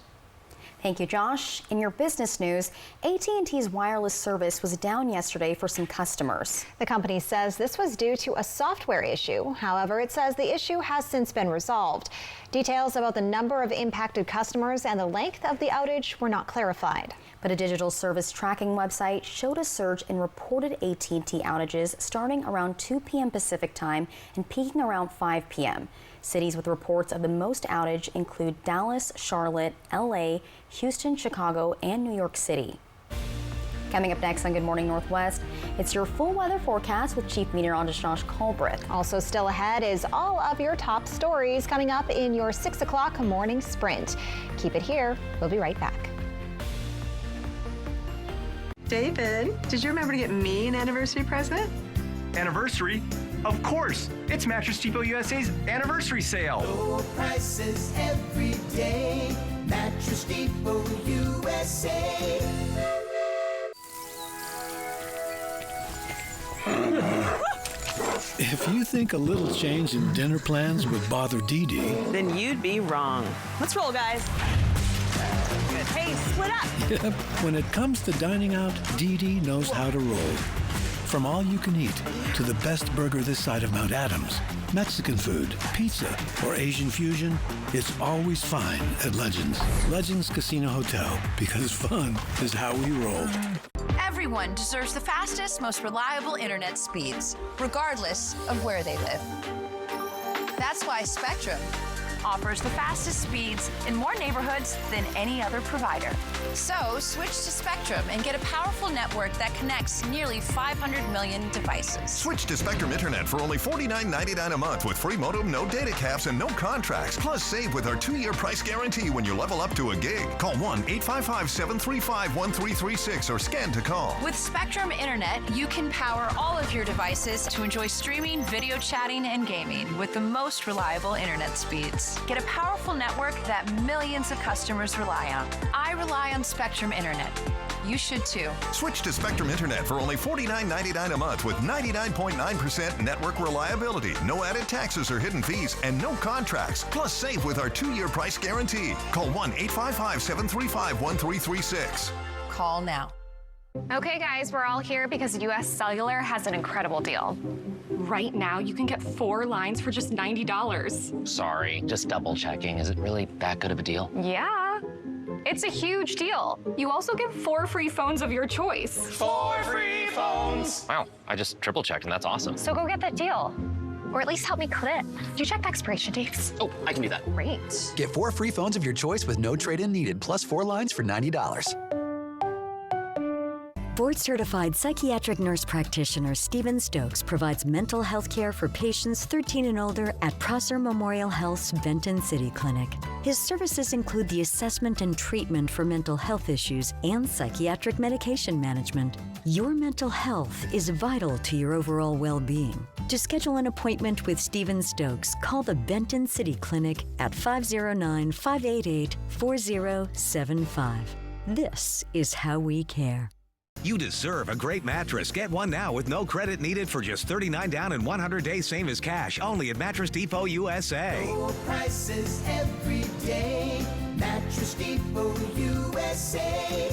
Thank you, Josh. In your business news, AT&T's wireless service was down yesterday for some customers. The company says this was due to a software issue. However, it says the issue has since been resolved. Details about the number of impacted customers and the length of the outage were not clarified. But a digital service tracking website showed a surge in reported AT&T outages starting around 2 p.m. Pacific time and peaking around 5 p.m. Cities with reports of the most outage include Dallas, Charlotte, LA, Houston, Chicago, and New York City. Coming up next on Good Morning Northwest, it's your full weather forecast with Chief Meteorologist Josh Colbreth. Also still ahead is all of your top stories coming up in your 6 o'clock morning sprint. Keep it here. We'll be right back. David, did you remember to get me an anniversary present? Anniversary? Of course! It's Mattress Depot USA's anniversary sale. Low prices every day. Mattress Depot USA. If you think a little change in dinner plans would bother Dee Dee, then you'd be wrong. Let's roll, guys. Good. Hey, split up. Yep, when it comes to dining out, Dee Dee knows how to roll. From all you can eat to the best burger this side of Mount Adams, Mexican food, pizza, or Asian fusion, it's always fine at Legends. Legends Casino Hotel, because fun is how we roll. Everyone deserves the fastest, most reliable internet speeds, regardless of where they live. That's why Spectrum offers the fastest speeds in more neighborhoods than any other provider. So switch to Spectrum and get a powerful network that connects nearly 500 million devices. Switch to Spectrum Internet for only $49.99 a month with free modem, no data caps, and no contracts. Plus, save with our 2-year price guarantee when you level up to a gig. Call 1-855-735-1336 or scan to call. With Spectrum Internet, you can power all of your devices to enjoy streaming, video chatting, and gaming with the most reliable internet speeds. speeds. Get a powerful network that millions of customers rely on. I rely on Spectrum Internet. You should too. Switch to Spectrum Internet for only $49.99 a month with 99.9% network reliability, no added taxes or hidden fees, and no contracts. Plus, save with our 2-year price guarantee. Call 1-855-735-1336. Call now. Okay, guys, we're all here because US Cellular has an incredible deal. Right now, you can get 4 lines for just $90. Sorry, just double checking. Is it really that good of a deal? Yeah. It's a huge deal. You also get 4 free phones of your choice. 4 free phones! Wow, I just triple checked and that's awesome. So go get that deal. Or at least help me clip. Do you check the expiration dates? Oh, I can do that. Great. Get 4 free phones of your choice with no trade-in needed, plus 4 lines for $90. Board-certified psychiatric nurse practitioner Stephen Stokes provides mental health care for patients 13 and older at Prosser Memorial Health's Benton City Clinic. His services include the assessment and treatment for mental health issues and psychiatric medication management. Your mental health is vital to your overall well-being. To schedule an appointment with Stephen Stokes, call the Benton City Clinic at 509-588-4075. This is how we care. You deserve a great mattress. Get one now with no credit needed for just $39 down and 100 days same as cash. Only at Mattress Depot USA. Low prices every day. Mattress Depot USA.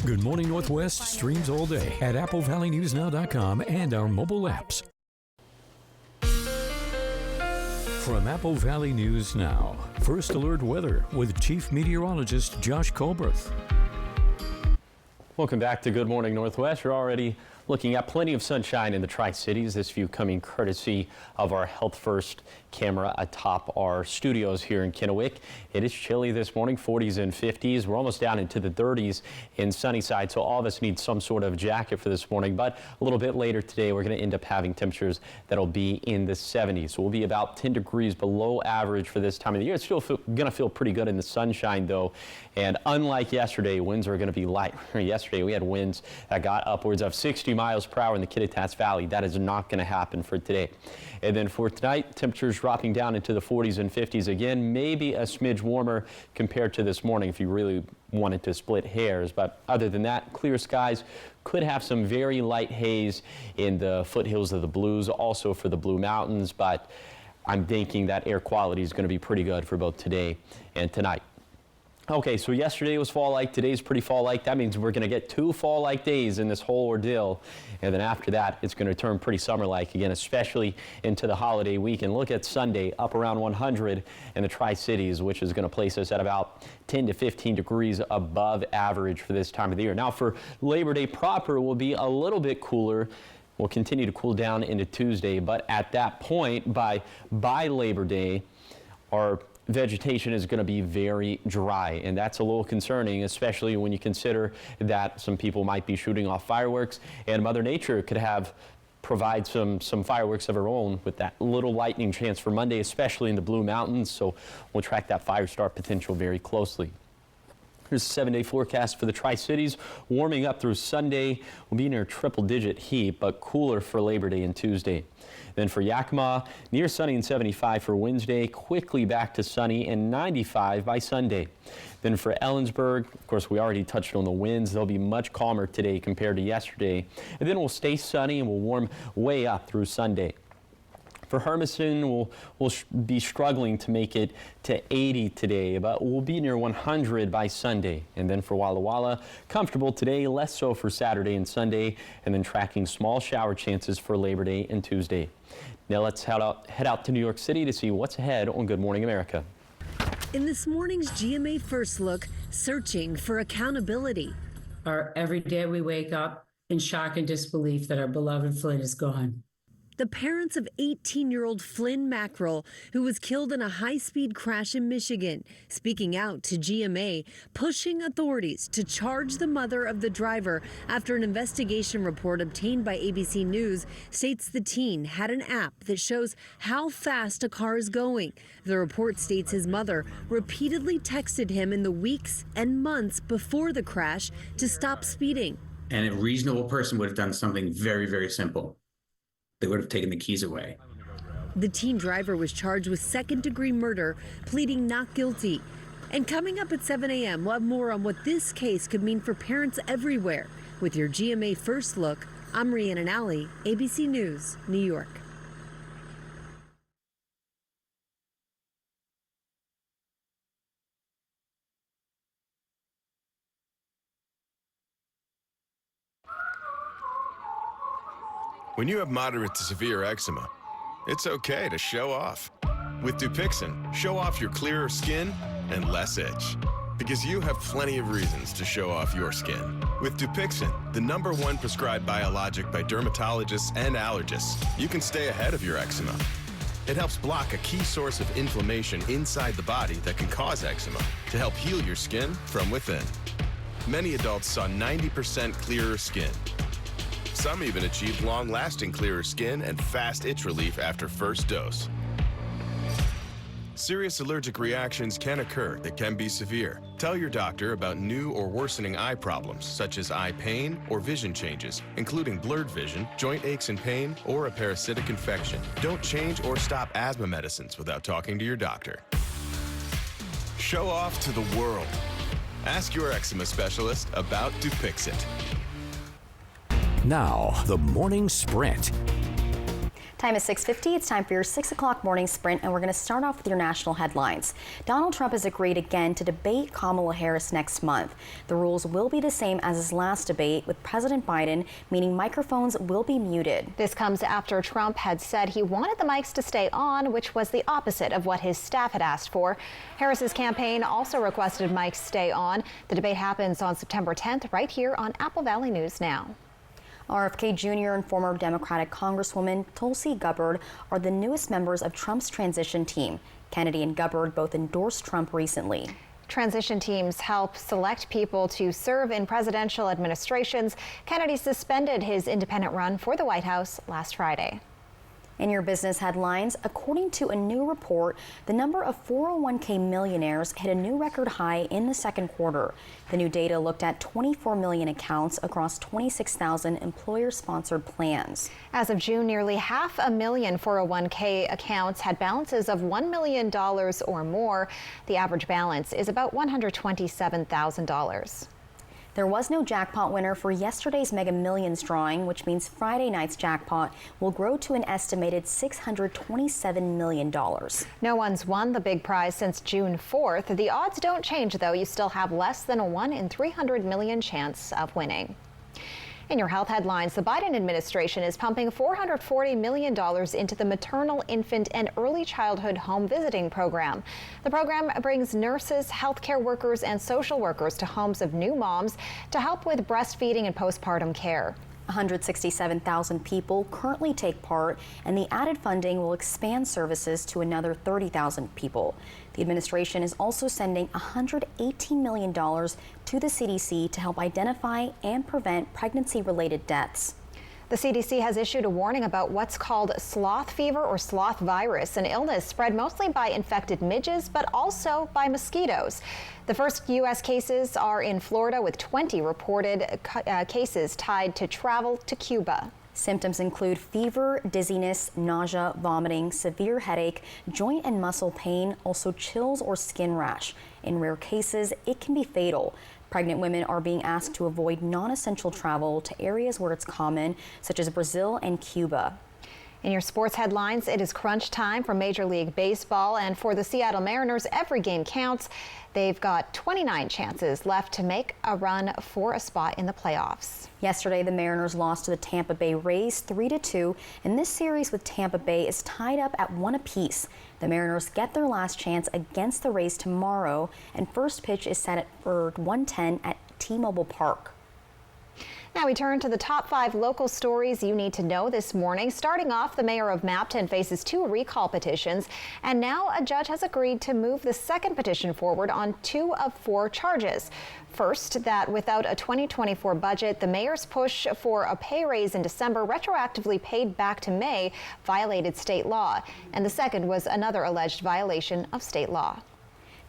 Good Morning Northwest streams all day at AppleValleyNewsNow.com and our mobile apps. From Apple Valley News Now, First Alert Weather with Chief Meteorologist Josh Colberth. Welcome back to Good Morning Northwest. You're already looking at plenty of sunshine in the Tri-Cities. This view coming courtesy of our Health First camera atop our studios here in Kennewick. It is chilly this morning, 40s and 50s. We're almost down into the 30s in Sunnyside, so all of us need some sort of jacket for this morning. But a little bit later today, we're going to end up having temperatures that'll be in the 70s. So we'll be about 10 degrees below average for this time of the year. It's still going to feel pretty good in the sunshine, though. And unlike yesterday, winds are going to be light. Yesterday, we had winds that got upwards of 60 miles per hour in the Kittitas Valley. That is not going to happen for today. And then for tonight, temperatures dropping down into the 40s and 50s again, maybe a smidge warmer compared to this morning if you really wanted to split hairs. But other than that, clear skies. Could have some very light haze in the foothills of the Blues, also for the Blue Mountains, but I'm thinking that air quality is going to be pretty good for both today and tonight. Okay, so yesterday was fall-like, today's pretty fall-like. That means we're going to get 2 fall-like days in this whole ordeal. And then after that, it's going to turn pretty summer-like again, especially into the holiday weekend. Look at Sunday, up around 100 in the Tri-Cities, which is going to place us at about 10 to 15 degrees above average for this time of the year. Now, for Labor Day proper, will be a little bit cooler. We'll continue to cool down into Tuesday, but at that point, by Labor Day, our vegetation is going to be very dry, and that's a little concerning, especially when you consider that some people might be shooting off fireworks, and Mother Nature could provide some fireworks of her own with that little lightning chance for Monday, especially in the Blue Mountains. So we'll track that fire start potential very closely. Here's a 7-day forecast for the Tri-Cities. Warming up through Sunday. We'll be near triple-digit heat, but cooler for Labor Day and Tuesday. Then for Yakima, near sunny and 75 for Wednesday, quickly back to sunny and 95 by Sunday. Then for Ellensburg, of course, we already touched on the winds. They'll be much calmer today compared to yesterday. And then we'll stay sunny and we'll warm way up through Sunday. For Hermiston, we'll be struggling to make it to 80 today, but we'll be near 100 by Sunday. And then for Walla Walla, comfortable today, less so for Saturday and Sunday, and then tracking small shower chances for Labor Day and Tuesday. Now let's head out to New York City to see what's ahead on Good Morning America. In this morning's GMA First Look, searching for accountability. Every day we wake up in shock and disbelief that our beloved Flynn is gone. The parents of 18-year-old Flynn Mackerel, who was killed in a high-speed crash in Michigan, speaking out to GMA, pushing authorities to charge the mother of the driver after an investigation report obtained by ABC News states the teen had an app that shows how fast a car is going. The report states his mother repeatedly texted him in the weeks and months before the crash to stop speeding. And a reasonable person would have done something very, very simple. They would have taken the keys away. The teen driver was charged with second-degree murder, pleading not guilty. And coming up at 7 a.m., we'll have more on what this case could mean for parents everywhere. With your GMA First Look, I'm Rhiannon Alley, ABC News, New York. When you have moderate to severe eczema, it's okay to show off. With Dupixent, show off your clearer skin and less itch. Because you have plenty of reasons to show off your skin. With Dupixent, the #1 prescribed biologic by dermatologists and allergists, you can stay ahead of your eczema. It helps block a key source of inflammation inside the body that can cause eczema to help heal your skin from within. Many adults saw 90% clearer skin. Some even achieved long-lasting clearer skin and fast itch relief after first dose. Serious allergic reactions can occur that can be severe. Tell your doctor about new or worsening eye problems, such as eye pain or vision changes, including blurred vision, joint aches and pain, or a parasitic infection. Don't change or stop asthma medicines without talking to your doctor. Show off to the world. Ask your eczema specialist about Dupixent. Now, the morning sprint. Time is 6:50. It's time for your 6 o'clock morning sprint, and we're going to start off with your national headlines. Donald Trump has agreed again to debate Kamala Harris next month. The rules will be the same as his last debate with President Biden, meaning microphones will be muted. This comes after Trump had said he wanted the mics to stay on, which was the opposite of what his staff had asked for. Harris's campaign also requested mics stay on. The debate happens on September 10th right here on Apple Valley News Now. RFK Jr. and former Democratic Congresswoman Tulsi Gabbard are the newest members of Trump's transition team. Kennedy and Gabbard both endorsed Trump recently. Transition teams help select people to serve in presidential administrations. Kennedy suspended his independent run for the White House last Friday. In your business headlines, according to a new report, the number of 401k millionaires hit a new record high in the second quarter. The new data looked at 24 million accounts across 26,000 employer-sponsored plans. As of June, nearly 500,000 401k accounts had balances of $1 million or more. The average balance is about $127,000. There was no jackpot winner for yesterday's Mega Millions drawing, which means Friday night's jackpot will grow to an estimated $627 million. No one's won the big prize since June 4th. The odds don't change, though. You still have less than a 1 in 300 million chance of winning. In your health headlines, the Biden administration is pumping $440 million into the maternal, infant, and early childhood home visiting program. The program brings nurses, healthcare workers, and social workers to homes of new moms to help with breastfeeding and postpartum care. 167,000 people currently take part, and the added funding will expand services to another 30,000 people. The administration is also sending $118 million to the CDC to help identify and prevent pregnancy-related deaths. The CDC has issued a warning about what's called sloth fever or sloth virus, an illness spread mostly by infected midges, but also by mosquitoes. The first U.S. cases are in Florida, with 20 reported cases tied to travel to Cuba. Symptoms include fever, dizziness, nausea, vomiting, severe headache, joint and muscle pain, also chills or skin rash. In rare cases, it can be fatal. Pregnant women are being asked to avoid non-essential travel to areas where it's common, such as Brazil and Cuba. In your sports headlines, it is crunch time for Major League Baseball, and for the Seattle Mariners, every game counts. They've got 29 chances left to make a run for a spot in the playoffs. Yesterday, the Mariners lost to the Tampa Bay Rays 3-2, and this series with Tampa Bay is tied up at 1 apiece. The Mariners get their last chance against the Rays tomorrow, and first pitch is set for 1:10 at T-Mobile Park. Now we turn to the top 5 local stories you need to know this morning. Starting off, the mayor of Mapton faces 2 recall petitions, and now a judge has agreed to move the second petition forward on 2 of 4 charges. First, that without a 2024 budget, the mayor's push for a pay raise in December, retroactively paid back to May, violated state law. And the second was another alleged violation of state law.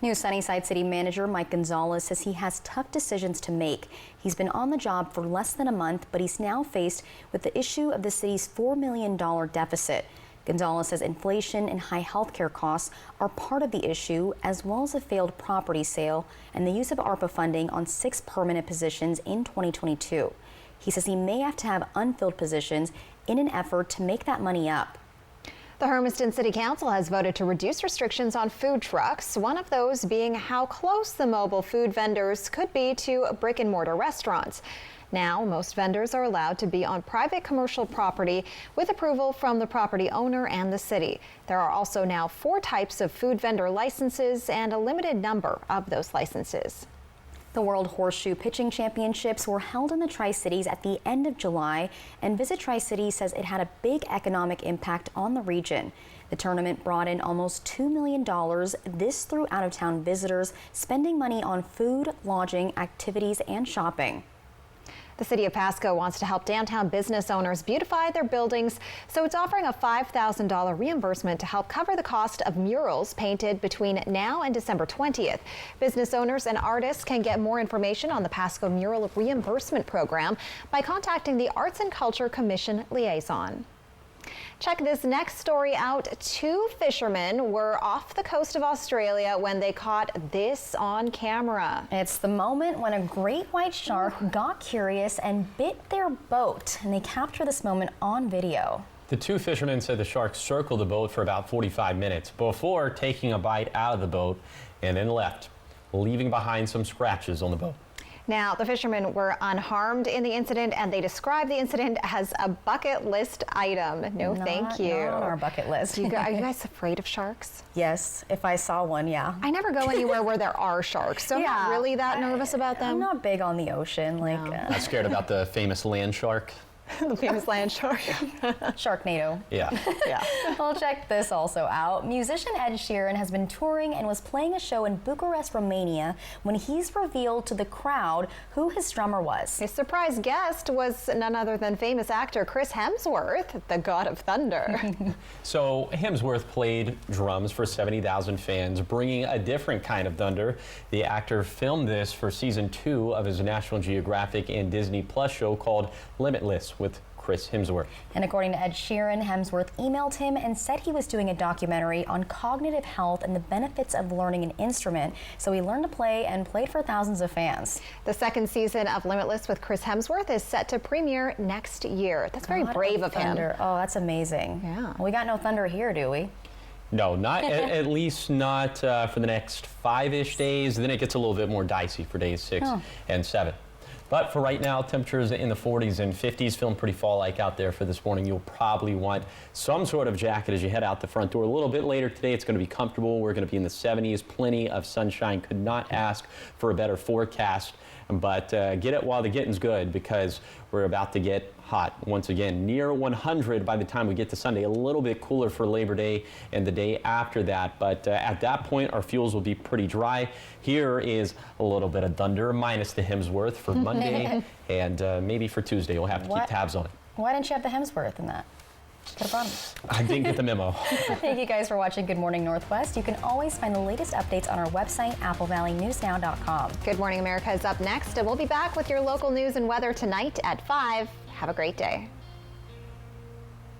New Sunnyside City Manager Mike Gonzalez says he has tough decisions to make. He's been on the job for less than a month, but he's now faced with the issue of the city's $4 million deficit. Gonzalez says inflation and high healthcare costs are part of the issue, as well as a failed property sale and the use of ARPA funding on 6 permanent positions in 2022. He says he may have to have unfilled positions in an effort to make that money up. The Hermiston City Council has voted to reduce restrictions on food trucks, one of those being how close the mobile food vendors could be to brick and mortar restaurants. Now, most vendors are allowed to be on private commercial property with approval from the property owner and the city. There are also now 4 types of food vendor licenses and a limited number of those licenses. The World Horseshoe Pitching Championships were held in the Tri-Cities at the end of July, and Visit Tri-Cities says it had a big economic impact on the region. The tournament brought in almost $2 million, this through out-of-town visitors spending money on food, lodging, activities, and shopping. The city of Pasco wants to help downtown business owners beautify their buildings, so it's offering a $5,000 reimbursement to help cover the cost of murals painted between now and December 20th. Business owners and artists can get more information on the Pasco Mural Reimbursement Program by contacting the Arts and Culture Commission liaison. Check this next story out. 2 fishermen were off the coast of Australia when they caught this on camera. It's the moment when a great white shark got curious and bit their boat, and they capture this moment on video. The 2 fishermen said the shark circled the boat for about 45 minutes before taking a bite out of the boat and then left, leaving behind some scratches on the boat. Now, the fishermen were unharmed in the incident, and they described the incident as a bucket list item. No, thank you. Not on our bucket list. Are you guys afraid of sharks? Yes, if I saw one, yeah. I never go anywhere where there are sharks, so I'm not really that nervous about them. I'm not big on the ocean. I'm scared about the famous land shark. The famous land shark. Sharknado. Yeah. Yeah. Well, check this also out. Musician Ed Sheeran has been touring and was playing a show in Bucharest, Romania, when he's revealed to the crowd who his drummer was. His surprise guest was none other than famous actor Chris Hemsworth, the god of thunder. So Hemsworth played drums for 70,000 fans, bringing a different kind of thunder. The actor filmed this for season 2 of his National Geographic and Disney Plus show called Limitless with Chris Hemsworth. And according to Ed Sheeran, Hemsworth emailed him and said he was doing a documentary on cognitive health and the benefits of learning an instrument. So he learned to play and played for thousands of fans. The 2nd season of Limitless with Chris Hemsworth is set to premiere next year. That's very brave of him. Oh, that's amazing. Yeah. We got no thunder here, do we? No, not at least not for the next 5-ish days. Then it gets a little bit more dicey for days 6 and 7. But for right now, temperatures in the 40s and 50s, feeling pretty fall-like out there for this morning. You'll probably want some sort of jacket as you head out the front door. A little bit later today, it's going to be comfortable. We're going to be in the 70s, plenty of sunshine. Could not ask for a better forecast. But get it while the getting's good, because we're about to get hot once again, near 100 by the time we get to Sunday. A little bit cooler for Labor Day and the day after that, but at that point our fuels will be pretty dry. Here is a little bit of thunder, minus the Hemsworth for Monday, and maybe for Tuesday. We'll have to keep tabs on it. Why didn't you have the Hemsworth in that? Could have brought him. I didn't get the memo. Thank you guys for watching Good Morning Northwest. You can always find the latest updates on our website, applevalleyNewsNow.com. Good Morning America is up next, and we'll be back with your local news and weather tonight at 5. Have a great day.